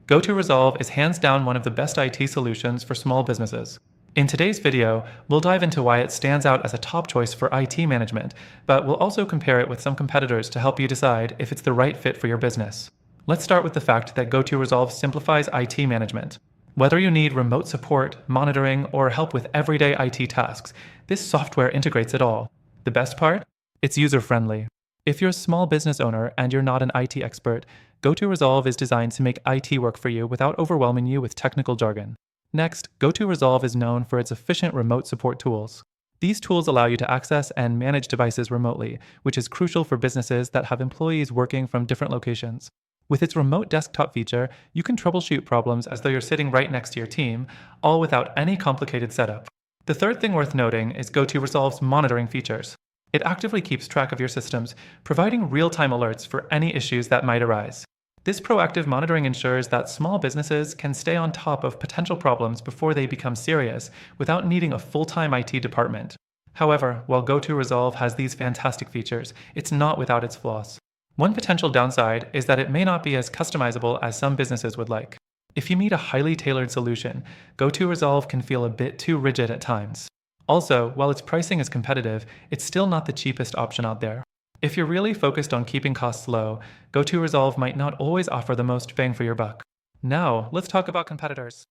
GoTo Resolve is hands down one of the best IT solutions for small businesses. In today's video, we'll dive into why it stands out as a top choice for IT management, but we'll also compare it with some competitors to help you decide if it's the right fit for your business. Let's start with the fact that GoTo Resolve simplifies IT management. Whether you need remote support, monitoring, or help with everyday IT tasks, this software integrates it all. The best part? It's user-friendly. If you're a small business owner and you're not an IT expert, GoTo Resolve is designed to make IT work for you without overwhelming you with technical jargon. Next, GoTo Resolve is known for its efficient remote support tools. These tools allow you to access and manage devices remotely, which is crucial for businesses that have employees working from different locations. With its remote desktop feature, you can troubleshoot problems as though you're sitting right next to your team, all without any complicated setup. The third thing worth noting is GoTo Resolve's monitoring features. It actively keeps track of your systems, providing real-time alerts for any issues that might arise. This proactive monitoring ensures that small businesses can stay on top of potential problems before they become serious without needing a full-time IT department. However, while GoTo Resolve has these fantastic features, it's not without its flaws. One potential downside is that it may not be as customizable as some businesses would like. If you need a highly tailored solution, GoTo Resolve can feel a bit too rigid at times. Also, while its pricing is competitive, it's still not the cheapest option out there. If you're really focused on keeping costs low, GoTo Resolve might not always offer the most bang for your buck. Now, let's talk about competitors.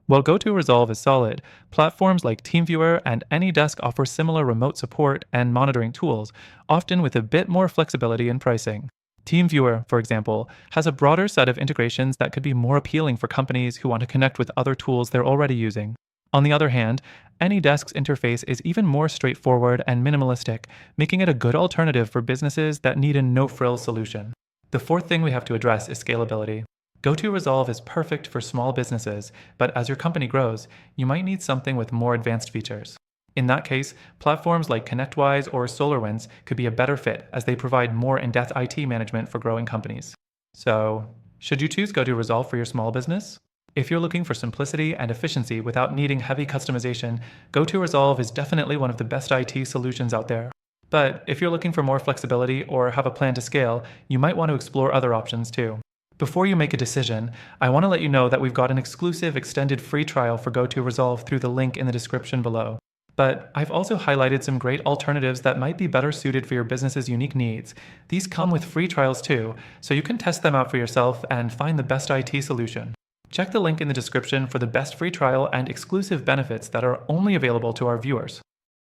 While GoTo Resolve is solid, platforms like TeamViewer and AnyDesk offer similar remote support and monitoring tools, often with a bit more flexibility in pricing. TeamViewer, for example, has a broader set of integrations that could be more appealing for companies who want to connect with other tools they're already using. On the other hand, AnyDesk's interface is even more straightforward and minimalistic, making it a good alternative for businesses that need a no-frills solution. The fourth thing we have to address is scalability. GoTo Resolve is perfect for small businesses, but as your company grows, you might need something with more advanced features. In that case, platforms like ConnectWise or SolarWinds could be a better fit as they provide more in-depth IT management for growing companies. So, should you choose GoTo Resolve for your small business? If you're looking for simplicity and efficiency without needing heavy customization, GoTo Resolve is definitely one of the best IT solutions out there. But if you're looking for more flexibility or have a plan to scale, you might want to explore other options too. Before you make a decision, I want to let you know that we've got an exclusive extended free trial for GoTo Resolve through the link in the description below. But I've also highlighted some great alternatives that might be better suited for your business's unique needs. These come with free trials too, so you can test them out for yourself and find the best IT solution. Check the link in the description for the best free trial and exclusive benefits that are only available to our viewers.